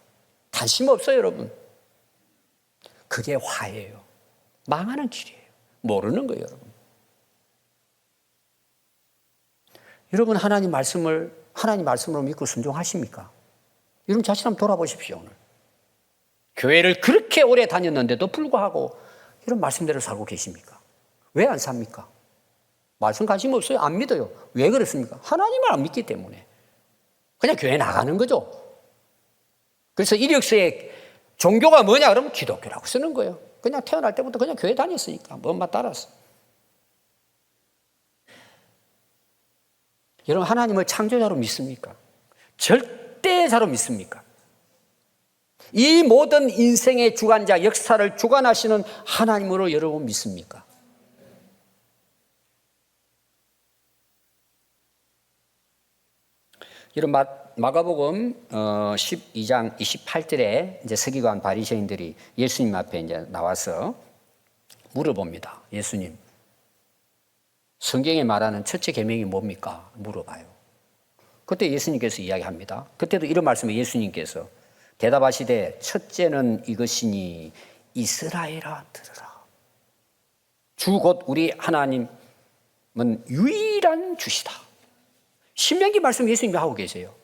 관심 없어요, 여러분. 그게 화예요. 망하는 길이에요. 모르는 거예요, 여러분. 여러분, 하나님 말씀으로 믿고 순종하십니까? 여러분 자신 한번 돌아보십시오. 오늘 교회를 그렇게 오래 다녔는데도 불구하고 이런 말씀대로 살고 계십니까? 왜 안 삽니까? 말씀 관심 없어요? 안 믿어요. 왜 그렇습니까? 하나님을 안 믿기 때문에. 그냥 교회 나가는 거죠. 그래서 이력서에 종교가 뭐냐 그러면 기독교라고 쓰는 거예요. 그냥 태어날 때부터 그냥 교회 다녔으니까 엄마 따라서. 여러분, 하나님을 창조자로 믿습니까? 절대자로 믿습니까? 이 모든 인생의 주관자, 역사를 주관하시는 하나님으로 여러분 믿습니까? 이런 마가복음 12장 28절에 이제 서기관 바리새인들이 예수님 앞에 이제 나와서 물어봅니다. 예수님, 성경에 말하는 첫째 계명이 뭡니까? 물어봐요. 그때 예수님께서 이야기합니다. 그때도 이런 말씀을 예수님께서 대답하시되 첫째는 이것이니 이스라엘아 들으라. 주 곧 우리 하나님은 유일한 주시다. 신명기 말씀 예수님이 하고 계세요.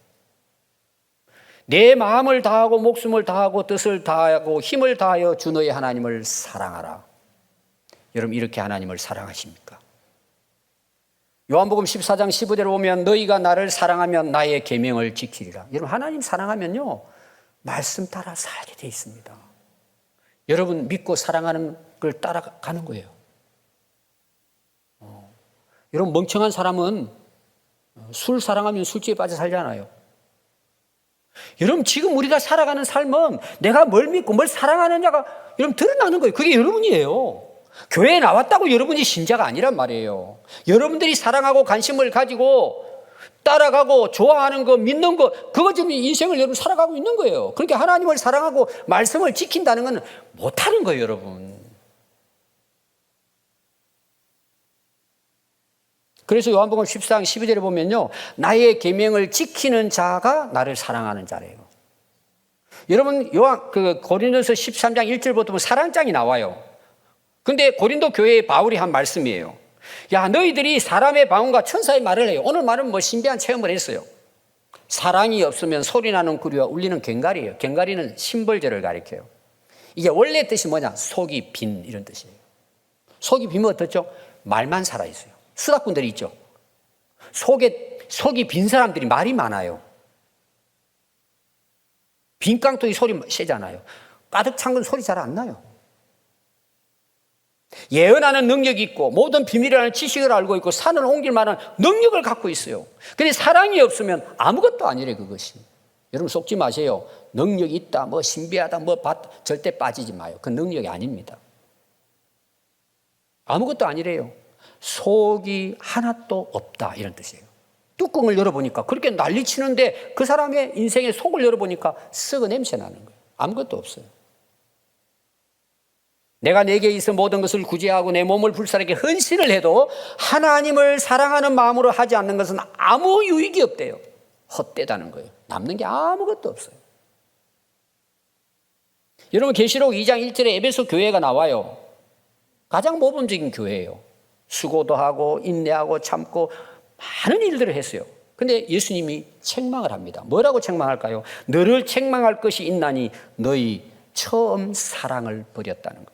내 마음을 다하고 목숨을 다하고 뜻을 다하고 힘을 다하여 주 너의 하나님을 사랑하라. 여러분, 이렇게 하나님을 사랑하십니까? 요한복음 14장 15절을 보면 너희가 나를 사랑하면 나의 계명을 지키리라. 여러분 하나님 사랑하면요 말씀 따라 살게 돼 있습니다. 여러분 믿고 사랑하는 걸 따라가는 거예요. 여러분 멍청한 사람은 술 사랑하면 술집에 빠져 살잖아요. 여러분 지금 우리가 살아가는 삶은 내가 뭘 믿고 뭘 사랑하느냐가 여러분 드러나는 거예요. 그게 여러분이에요. 교회에 나왔다고 여러분이 신자가 아니란 말이에요. 여러분들이 사랑하고 관심을 가지고 따라가고 좋아하는 거 믿는 거 그거 지금 인생을 여러분 살아가고 있는 거예요. 그러니까 하나님을 사랑하고 말씀을 지킨다는 건 못하는 거예요, 여러분. 그래서 요한복음 14장 12절에 보면요, 나의 계명을 지키는 자가 나를 사랑하는 자래요. 여러분 고린도서 13장 1절부터 보면 사랑장이 나와요. 근데 고린도 교회의 바울이 한 말씀이에요. 야, 너희들이 사람의 방언과 천사의 말을 해요. 오늘 말은 뭐 신비한 체험을 했어요. 사랑이 없으면 소리나는 구리와 울리는 꽹과리예요. 꽹과리는 심벌죄를 가리켜요. 이게 원래 뜻이 뭐냐? 속이 빈 이런 뜻이에요. 속이 비면 어떻죠? 말만 살아있어요. 수다꾼들이 있죠. 속이 빈 사람들이 말이 많아요. 빈 깡통이 소리 세잖아요. 가득 찬 건 소리 잘 안 나요. 예언하는 능력이 있고 모든 비밀이라는 지식을 알고 있고 산을 옮길 만한 능력을 갖고 있어요. 그런데 사랑이 없으면 아무것도 아니래 그것이. 여러분 속지 마세요. 능력이 있다, 뭐 신비하다, 절대 빠지지 마요. 그 능력이 아닙니다. 아무것도 아니래요. 속이 하나도 없다 이런 뜻이에요. 뚜껑을 열어보니까 그렇게 난리치는데 그 사람의 인생의 속을 열어보니까 썩어 냄새 나는 거예요. 아무것도 없어요. 내가 내게 있어 모든 것을 구제하고 내 몸을 불사르게 헌신을 해도 하나님을 사랑하는 마음으로 하지 않는 것은 아무 유익이 없대요. 헛되다는 거예요. 남는 게 아무것도 없어요. 여러분 계시록 2장 1절에 에베소 교회가 나와요. 가장 모범적인 교회예요. 수고도 하고 인내하고 참고 많은 일들을 했어요. 근데 예수님이 책망을 합니다. 뭐라고 책망할까요? 너를 책망할 것이 있나니 너희 처음 사랑을 버렸다는 거예요.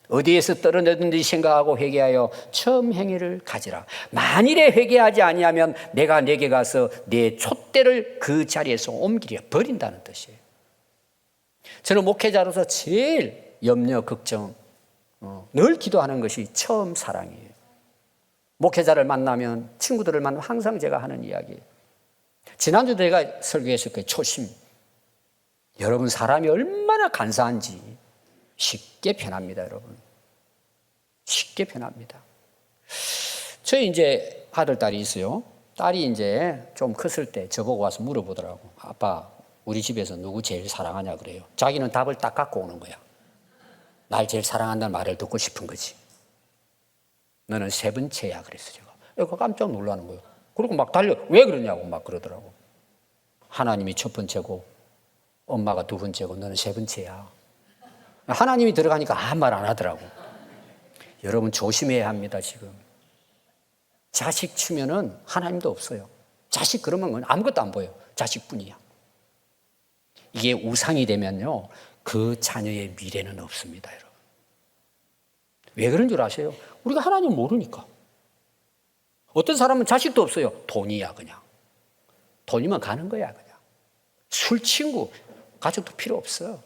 어디에서 떨어졌는지 생각하고 회개하여 처음 행위를 가지라. 만일에 회개하지 아니하면 내가 내게 가서 내 촛대를 그 자리에서 옮기려 버린다는 뜻이에요. 저는 목회자로서 제일 염려, 걱정, 늘 기도하는 것이 처음 사랑이에요. 목회자를 만나면, 친구들을 만나면 항상 제가 하는 이야기예요. 지난주 제가 설교했을 거예요. 초심. 여러분 사람이 얼마나 간사한지 쉽게 변합니다, 여러분. 쉽게 변합니다. 저희 이제 아들, 딸이 있어요. 딸이 이제 좀 컸을 때 저보고 와서 물어보더라고. 아빠, 우리 집에서 누구 제일 사랑하냐 그래요. 자기는 답을 딱 갖고 오는 거야. 날 제일 사랑한다는 말을 듣고 싶은 거지. 너는 세 번째야 그랬어, 제가. 애가 깜짝 놀라는 거예요. 그리고 막 달려. 왜 그러냐고 막 그러더라고. 하나님이 첫 번째고 엄마가 두 번째고 너는 세 번째야. 하나님이 들어가니까 아무 말 안 하더라고. 여러분 조심해야 합니다. 지금 자식 치면은 하나님도 없어요. 자식 그러면 아무것도 안 보여. 자식뿐이야. 이게 우상이 되면요 그 자녀의 미래는 없습니다. 여러분 왜 그런 줄 아세요? 우리가 하나님 모르니까. 어떤 사람은 자식도 없어요. 돈이야 그냥. 돈이면 가는 거야 그냥. 술 친구 가족도 필요 없어요.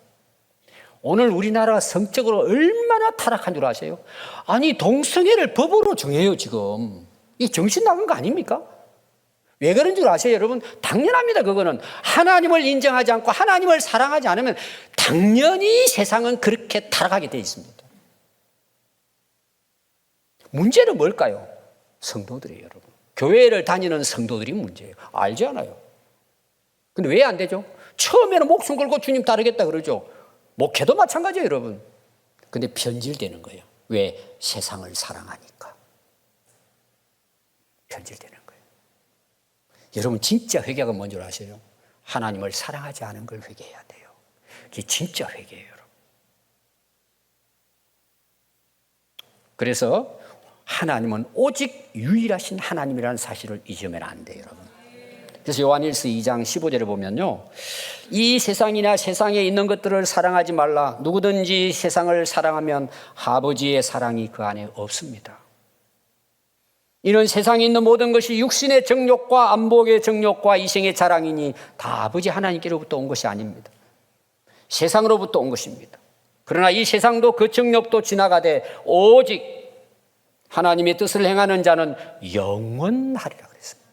오늘 우리나라가 성적으로 얼마나 타락한 줄 아세요? 아니 동성애를 법으로 정해요 지금. 이 정신 나간 거 아닙니까? 왜 그런 줄 아세요 여러분? 당연합니다. 그거는 하나님을 인정하지 않고 하나님을 사랑하지 않으면 당연히 세상은 그렇게 타락하게 돼 있습니다. 문제는 뭘까요? 성도들이에요 여러분. 교회를 다니는 성도들이 문제예요. 알지 않아요? 근데 왜 안 되죠? 처음에는 목숨 걸고 주님 따르겠다 그러죠. 목회도 마찬가지예요 여러분. 근데 변질되는 거예요. 왜? 세상을 사랑하니까 변질되는 거예요. 여러분 진짜 회개가 뭔 줄 아세요? 하나님을 사랑하지 않은 걸 회개해야 돼요. 그게 진짜 회개예요 여러분. 그래서 하나님은 오직 유일하신 하나님이라는 사실을 잊으면 안 돼요 여러분. 그래서 요한일서 2장 15절에 보면요. 이 세상이나 세상에 있는 것들을 사랑하지 말라. 누구든지 세상을 사랑하면 아버지의 사랑이 그 안에 없습니다. 이는 세상에 있는 모든 것이 육신의 정욕과 안목의 정욕과 이생의 자랑이니 다 아버지 하나님께로부터 온 것이 아닙니다. 세상으로부터 온 것입니다. 그러나 이 세상도 그 정욕도 지나가되 오직 하나님의 뜻을 행하는 자는 영원하리라 그랬습니다.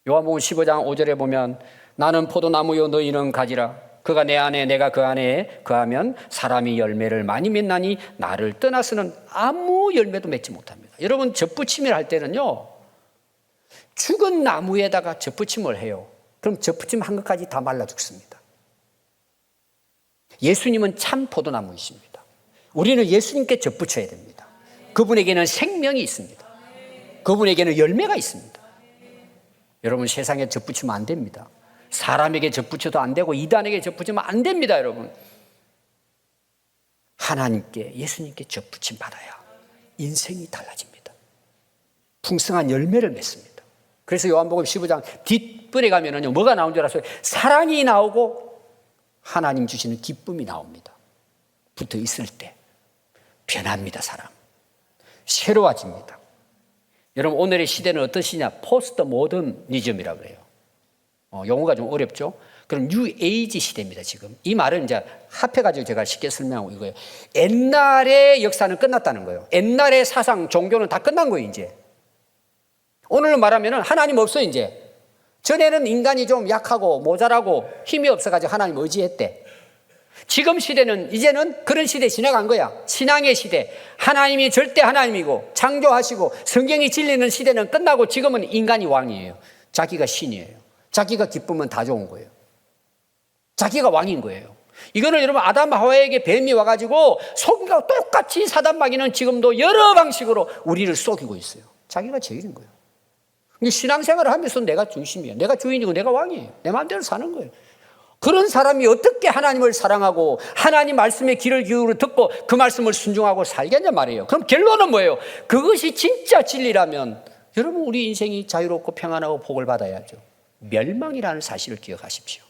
요한복음 15장 5절에 보면 나는 포도나무요 너희는 가지라. 그가 내 안에 내가 그 안에 거하면 사람이 열매를 많이 맺나니 나를 떠나서는 아무 열매도 맺지 못합니다. 여러분 젖붙임을 할 때는요, 죽은 나무에다가 젖붙임을 해요. 그럼 젖붙임 한 것까지 다 말라 죽습니다. 예수님은 참 포도나무이십니다. 우리는 예수님께 젖붙여야 됩니다. 그분에게는 생명이 있습니다. 그분에게는 열매가 있습니다. 여러분 세상에 젖붙이면 안 됩니다. 사람에게 젖붙여도 안 되고 이단에게 젖붙이면 안 됩니다. 여러분 하나님께 예수님께 젖붙임 받아야 인생이 달라집니다. 풍성한 열매를 맺습니다. 그래서 요한복음 15장 뒷부분에 가면은요 뭐가 나온 줄 아세요? 사랑이 나오고 하나님 주시는 기쁨이 나옵니다. 붙어 있을 때 변합니다. 사람 새로워집니다. 여러분 오늘의 시대는 어떤 시냐? 포스트 모더니즘이라고 그래요. 용어가 좀 어렵죠? 그럼 뉴 에이지 시대입니다. 지금 이 말은 이제 합해가지고 제가 쉽게 설명하고 이거예요. 옛날의 역사는 끝났다는 거예요. 옛날의 사상, 종교는 다 끝난 거예요. 이제 오늘 말하면은 하나님 없어요. 이제 전에는 인간이 좀 약하고 모자라고 힘이 없어가지고 하나님 의지했대. 지금 시대는 이제는 그런 시대 지나간 거야. 신앙의 시대. 하나님이 절대 하나님이고 창조하시고 성경이 진리는 시대는 끝나고 지금은 인간이 왕이에요. 자기가 신이에요. 자기가 기쁘면 다 좋은 거예요. 자기가 왕인 거예요. 이거는 여러분 아담 하와에게 뱀이 와가지고 속이고 똑같이 사단 마귀는 지금도 여러 방식으로 우리를 속이고 있어요. 자기가 제일인 거예요. 신앙생활을 하면서 내가 중심이에요. 내가 주인이고 내가 왕이에요. 내 마음대로 사는 거예요. 그런 사람이 어떻게 하나님을 사랑하고 하나님 말씀에 귀를 기울여 듣고 그 말씀을 순종하고 살겠냐 말이에요. 그럼 결론은 뭐예요? 그것이 진짜 진리라면 여러분 우리 인생이 자유롭고 평안하고 복을 받아야죠. 멸망이라는 사실을 기억하십시오.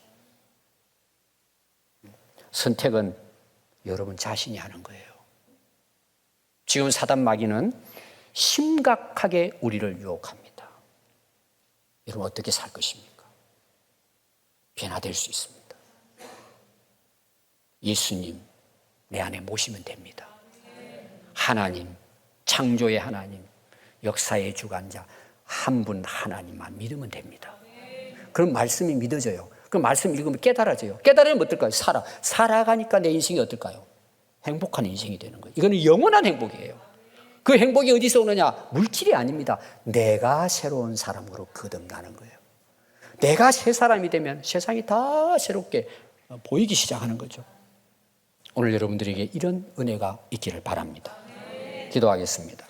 선택은 여러분 자신이 하는 거예요. 지금 사단 마귀는 심각하게 우리를 유혹합니다. 여러분 어떻게 살 것입니까? 변화될 수 있습니다. 예수님 내 안에 모시면 됩니다. 하나님, 창조의 하나님, 역사의 주관자 한 분 하나님만 믿으면 됩니다. 그럼 말씀이 믿어져요. 그럼 말씀 읽으면 깨달아져요. 깨달으면 어떨까요? 살아가니까 내 인생이 어떨까요? 행복한 인생이 되는 거예요. 이거는 영원한 행복이에요. 그 행복이 어디서 오느냐? 물질이 아닙니다. 내가 새로운 사람으로 거듭나는 거예요. 내가 새 사람이 되면 세상이 다 새롭게 보이기 시작하는 거죠. 오늘 여러분들에게 이런 은혜가 있기를 바랍니다. 기도하겠습니다.